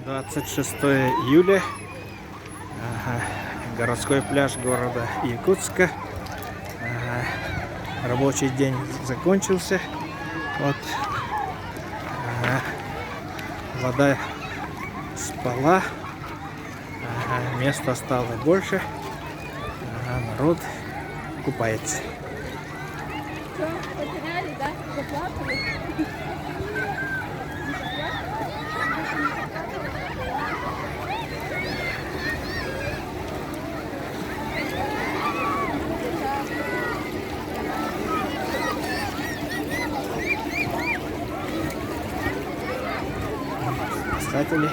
26 июля. Ага. Городской пляж города Якутска. Ага. Рабочий день закончился. Вот. Ага. Вода спала. Ага. Места стало больше. Ага. Народ купается. Что, потеряли, да? Заплакали? Спасатели.